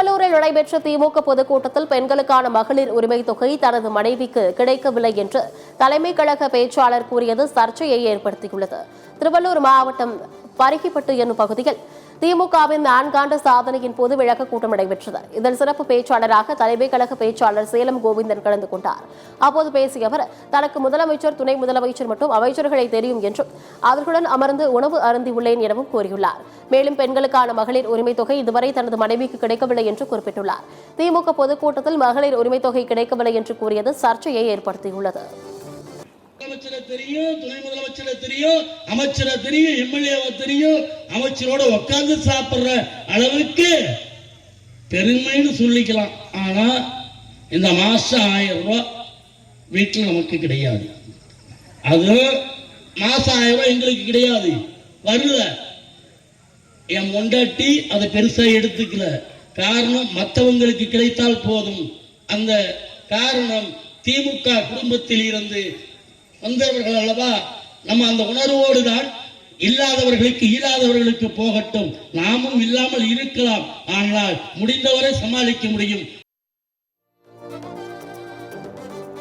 திருவள்ளூரில் நடைபெற்ற திமுக பொதுக்கூட்டத்தில் பெண்களுக்கான மகளிர் உரிமை தொகை தனது மனைவிக்கு கிடைக்கவில்லை என்று தலைமை கழக பேச்சாளர் கூறியது சர்ச்சையை ஏற்படுத்தியுள்ளது. திருவள்ளூர் மாவட்டம் பரிகிப்பட்டு என்னும் பகுதியில் திமுகவின் 4 ஆண்டு சாதனையின் போது விளக்க கூட்டம் நடைபெற்றது. இதில் சிறப்பு பேச்சாளராக தலைமை கழக பேச்சாளர் சேலம் கோவிந்தன் கலந்து கொண்டார். அப்போது பேசிய அவர், தனக்கு முதலமைச்சர், துணை முதலமைச்சர் மற்றும் அமைச்சர்களை தெரியும் என்றும் அவர்களுடன் அமர்ந்து உணவு அருந்தியுள்ளேன் எனவும் கூறியுள்ளார். மேலும் பெண்களுக்கான மகளிர் உரிமை தொகை இதுவரை தனது மனைவிக்கு கிடைக்கவில்லை என்று குறிப்பிட்டுள்ளார். திமுக பொதுக்கூட்டத்தில் மகளிர் உரிமை தொகை கிடைக்கவில்லை என்று கூறியது சர்ச்சையை ஏற்படுத்தியுள்ளது. முதலமைச்சரை தெரியும், துணை முதலமைச்சரை தெரியும், அமைச்சரை தெரியும், எம்எல்ஏவை தெரியும், அமைச்சரோட உட்கார்ந்து சாப்பிடுற அளவுக்கு பெருமைன்னு சொல்லிக்கலாம். ஆனா இந்த மாசம் 1000 ரூபாய் வீட்டில் நமக்கு கிடையாது. அது மாசம் 1000 ரூபாய் எங்களுக்கு கிடையாது, வரல. என் மொண்டாட்டி அதை பெருசா எடுத்துக்கல. காரணம், மற்றவங்களுக்கு கிடைத்தால் போதும். அந்த காரணம் திமுக குடும்பத்தில் இருந்து வந்தவர்கள் அல்லவா. நம்ம அந்த உணர்வோடு தான் இல்லாதவர்களுக்கு இல்லாதவர்களுக்கு போகட்டும், நாமும் இல்லாமல் இருக்கலாம், ஆனால் முடிந்தவரை சமாளிக்க முடியும்.